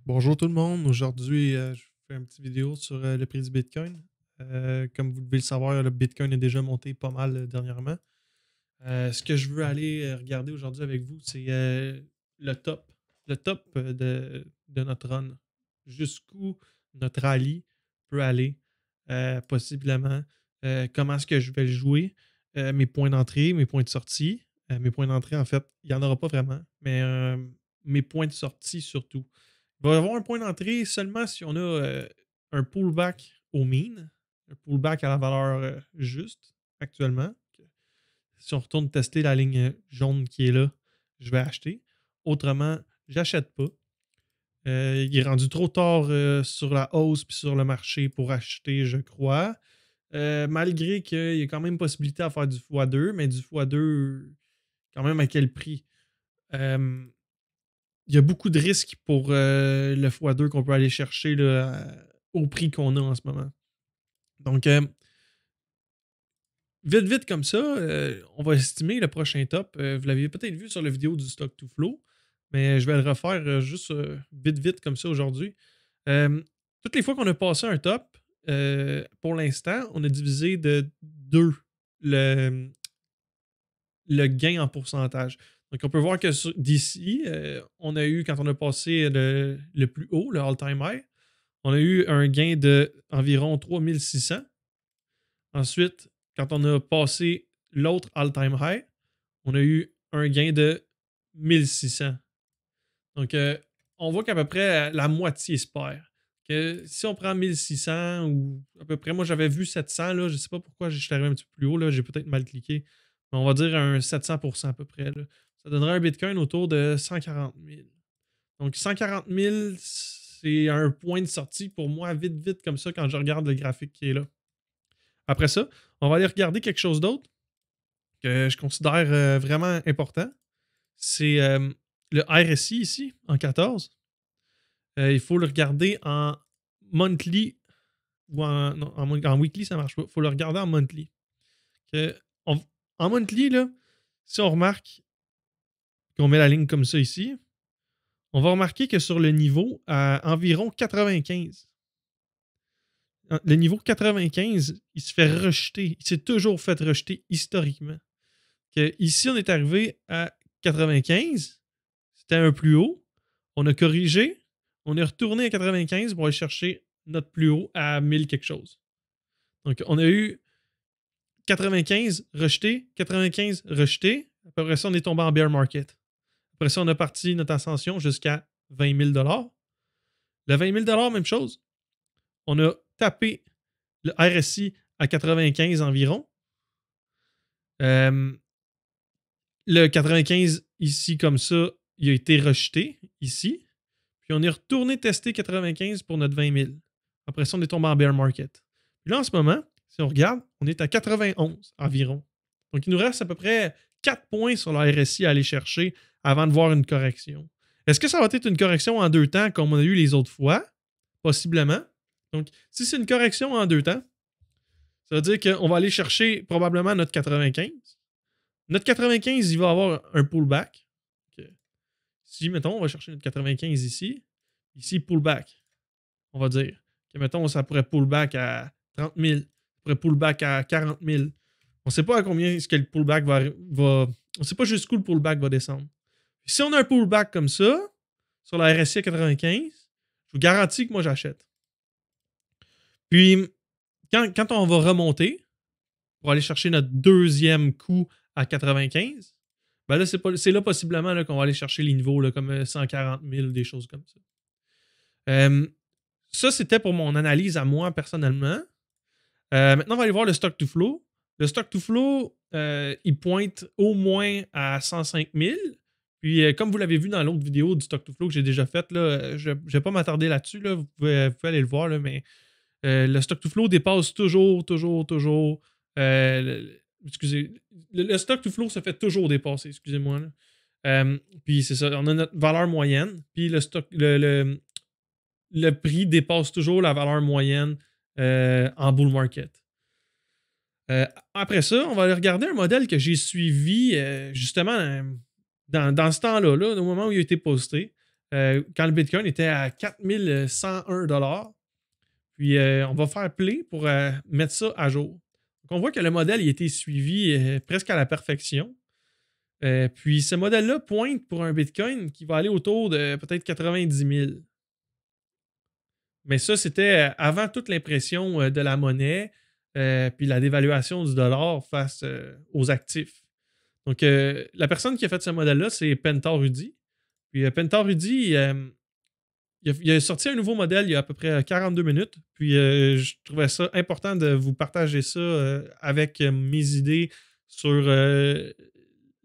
Bonjour tout le monde. Aujourd'hui, je fais une petite vidéo sur le prix du Bitcoin. Comme vous devez le savoir, le Bitcoin est déjà monté pas mal dernièrement. Ce que je veux aller regarder aujourd'hui avec vous, c'est le top. Le top de notre run. Jusqu'où notre rallye peut aller, possiblement. Comment est-ce que je vais le jouer. Mes points d'entrée, mes points de sortie. Mes points d'entrée, en fait, il n'y en aura pas vraiment, mais mes points de sortie surtout. Il va y avoir un point d'entrée seulement si on a un pullback au mean, un pullback à la valeur juste actuellement. Si on retourne tester la ligne jaune qui est là, je vais acheter. Autrement, j'achète pas. Il est rendu trop tard sur la hausse puis sur le marché pour acheter, je crois. Malgré qu'il y a quand même possibilité à faire du x2, mais du x2, quand même à quel prix? Euh, il y a beaucoup de risques pour le x2 qu'on peut aller chercher là, au prix qu'on a en ce moment. Donc, vite, vite comme ça, on va estimer le prochain top. Vous l'aviez peut-être vu sur la vidéo du Stock to Flow, mais je vais le refaire juste vite, vite comme ça aujourd'hui. Euh, Toutes les fois qu'on a passé un top, pour l'instant, on a divisé de 2 le, le gain en pourcentage. Donc, on peut voir que d'ici, on a eu, quand on a passé le plus haut, le all-time high, on a eu un gain de environ 3600. Ensuite, quand on a passé l'autre all-time high, on a eu un gain de 1600. Donc, on voit qu'à peu près la moitié se perd. Que si on prend 1600 ou à peu près, moi j'avais vu 700, là, je ne sais pas pourquoi je suis arrivé un petit peu plus haut, là, j'ai peut-être mal cliqué. Mais on va dire un 700% à peu près. Là. Ça donnerait un Bitcoin autour de 140 000. Donc 140 000, c'est un point de sortie pour moi, vite, vite comme ça, quand je regarde le graphique qui est là. Après ça, on va aller regarder quelque chose d'autre que je considère vraiment important. C'est le RSI ici, en 14. Il faut le regarder en monthly ou non, en weekly, ça marche pas. Il faut le regarder en monthly. Que en monthly, là, si on remarque qu'on met la ligne comme ça ici, on va remarquer que sur le niveau à environ 95, le niveau 95, il se fait rejeter. Il s'est toujours fait rejeter historiquement. Que ici, on est arrivé à 95, c'était un plus haut. On a corrigé, on est retourné à 95 pour aller chercher notre plus haut à 1000 quelque chose. Donc, on a eu 95 rejeté, 95 rejeté. Après ça, on est tombé en bear market. Après ça, on a parti notre ascension jusqu'à 20 000 $. Le 20 000 $, même chose. On a tapé le RSI à 95 environ. Le 95 ici, comme ça, il a été rejeté ici. Puis on est retourné tester 95 pour notre 20 000. Après ça, on est tombé en bear market. Puis là, en ce moment, si on regarde, on est à 91 environ. Donc, il nous reste à peu près 4 points sur la RSI à aller chercher avant de voir une correction. Est-ce que ça va être une correction en 2 temps comme on a eu les autres fois? Possiblement. Donc, si c'est une correction en 2 temps, ça veut dire qu'on va aller chercher probablement notre 95. Notre 95, il va avoir un pullback. Okay. Si, mettons, on va chercher notre 95 ici. Ici, pullback. On va dire que, mettons, ça pourrait pullback à 30 000. Ça pourrait pullback à 40 000. On ne sait pas à combien est-ce que le pullback va. On ne sait pas jusqu'où le pullback va descendre. Si on a un pullback comme ça, sur la RSI à 95, je vous garantis que moi, j'achète. Puis, quand on va remonter pour aller chercher notre deuxième coup à 95, ben là, c'est là possiblement là, qu'on va aller chercher les niveaux là, comme 140 000, des choses comme ça. Ça, c'était pour mon analyse à moi personnellement. Maintenant, on va aller voir le stock to flow. Le stock to flow, il pointe au moins à 105 000. Puis, comme vous l'avez vu dans l'autre vidéo du stock to flow que j'ai déjà faite, je ne vais pas m'attarder là-dessus. Là, vous pouvez aller le voir, là, mais le stock to flow dépasse toujours. Excusez, le stock to flow se fait toujours dépasser, excusez-moi. Puis c'est ça, on a notre valeur moyenne, puis le prix dépasse toujours la valeur moyenne en bull market. Après ça, on va aller regarder un modèle que j'ai suivi justement dans ce temps-là, là, au moment où il a été posté. quand le Bitcoin était à 4101 $. Puis on va faire play pour mettre ça à jour. Donc on voit que le modèle il a été suivi presque à la perfection. Puis ce modèle-là pointe pour un Bitcoin qui va aller autour de peut-être 90 000. Mais ça, c'était avant toute l'impression de la monnaie, puis la dévaluation du dollar face aux actifs. Donc, la personne qui a fait ce modèle-là, c'est Pentar Rudy. Puis Pentar Rudy, il a sorti un nouveau modèle il y a à peu près 42 minutes. Puis je trouvais ça important de vous partager ça avec mes idées sur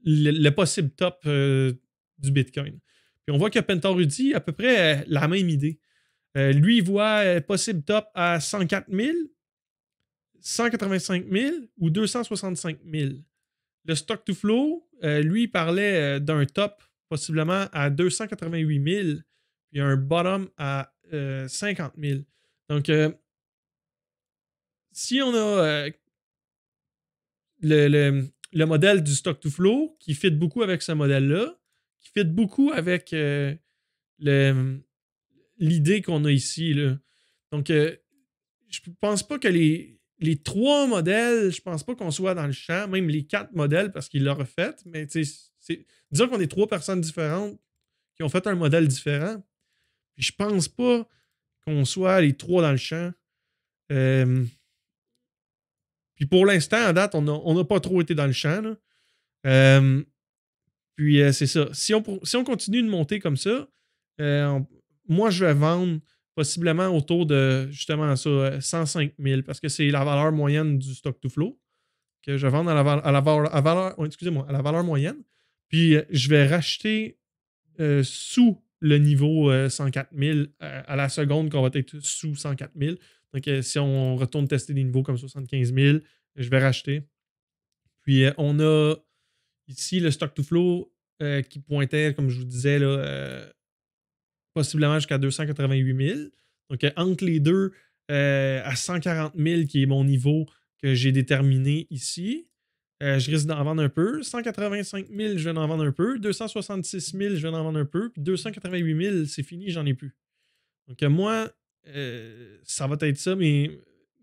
le possible top du Bitcoin. Puis on voit que Pentar Rudy a à peu près la même idée. Lui, il voit possible top à 104 000, 185 000 ou 265 000. Le stock to flow, lui, il parlait d'un top possiblement à 288 000 puis un bottom à 50 000. Donc, si on a le modèle du stock to flow qui fit beaucoup avec ce modèle-là, qui fit beaucoup avec l'idée qu'on a ici. Là. Donc, je pense pas que les trois modèles, je pense pas qu'on soit dans le champ, même les quatre modèles parce qu'il l'a refait, mais disons qu'on est trois personnes différentes qui ont fait un modèle différent. Puis je pense pas qu'on soit les trois dans le champ. Puis pour l'instant, à date, on n'a pas trop été dans le champ. Puis c'est ça. Si on continue de monter comme ça, moi, je vais vendre possiblement autour de justement ça, 105 000 parce que c'est la valeur moyenne du stock to flow que je vais vendre à la valeur moyenne. Puis je vais racheter sous le niveau 104 000 à la seconde qu'on va être sous 104 000. Donc si on retourne tester des niveaux comme 75 000, je vais racheter. Puis on a ici le stock to flow qui pointait, comme je vous disais, là, possiblement jusqu'à 288 000. Donc, entre les deux, à 140 000, qui est mon niveau que j'ai déterminé ici, je risque d'en vendre un peu. 185 000, je vais en vendre un peu. 266 000, je vais en vendre un peu. Puis 288 000, c'est fini, j'en ai plus. Donc, moi, ça va être ça, mais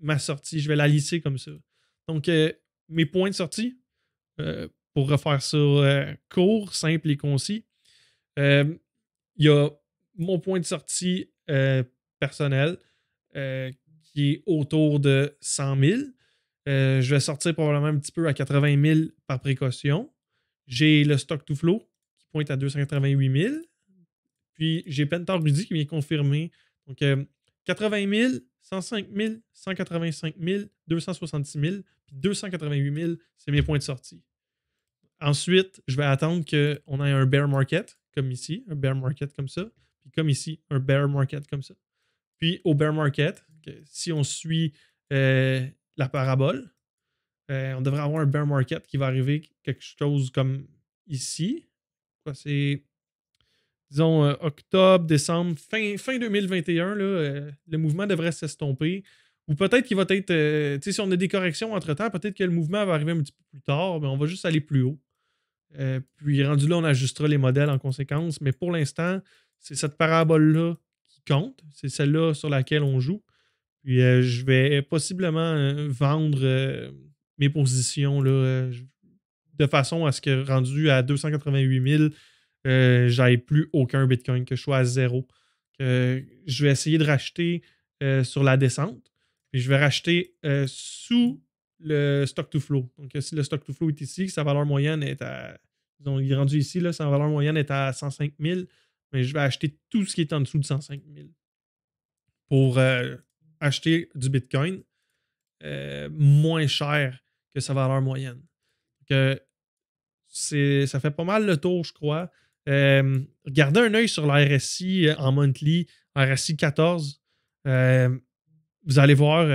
ma sortie, je vais la lisser comme ça. Donc, mes points de sortie, pour refaire ça court, simple et concis, il y a mon point de sortie personnel qui est autour de 100 000. Je vais sortir probablement un petit peu à 80 000 par précaution. J'ai le stock to flow qui pointe à 288 000. Puis j'ai Pentar Rudy qui vient confirmer. Donc 80 000, 105 000, 185 000, 266 000, puis 288 000, c'est mes points de sortie. Ensuite, je vais attendre qu'on ait un bear market, comme ici, un bear market comme ça. Puis comme ici, un bear market comme ça. Puis au bear market, si on suit la parabole, on devrait avoir un bear market qui va arriver quelque chose comme ici. C'est, disons, octobre, décembre, fin 2021, là, le mouvement devrait s'estomper. Ou peut-être qu'il va être, si on a des corrections entre-temps, peut-être que le mouvement va arriver un petit peu plus tard, mais on va juste aller plus haut. Puis rendu là, on ajustera les modèles en conséquence. Mais pour l'instant, c'est cette parabole-là qui compte. C'est celle-là sur laquelle on joue. Puis je vais possiblement vendre mes positions là, de façon à ce que rendu à 288 000, j'aille plus aucun Bitcoin, que je sois à zéro. Je vais essayer de racheter sur la descente. Puis je vais racheter sous le stock to flow. Donc, si le stock to flow est ici, sa valeur moyenne est à. Disons, il est rendu ici, là, sa valeur moyenne est à 105 000. Mais je vais acheter tout ce qui est en dessous de 105 000 pour acheter du Bitcoin moins cher que sa valeur moyenne. Donc, ça fait pas mal le tour, je crois. Regardez un œil sur la RSI en monthly, RSI 14. Vous allez voir,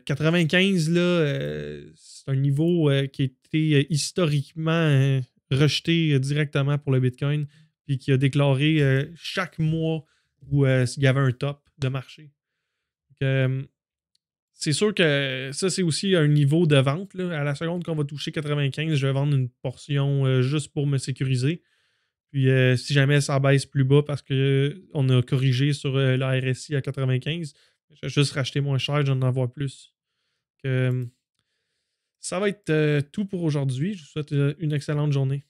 95, là, c'est un niveau qui a été historiquement rejeté directement pour le Bitcoin, puis qui a déclaré chaque mois où il y avait un top de marché. Donc, c'est sûr que ça, c'est aussi un niveau de vente. Là. À la seconde qu'on va toucher 95, je vais vendre une portion juste pour me sécuriser. Puis si jamais ça baisse plus bas parce qu'on a corrigé sur la RSI à 95, je vais juste racheter moins cher, j'en avoir plus. Que, ça va être tout pour aujourd'hui. Je vous souhaite une excellente journée.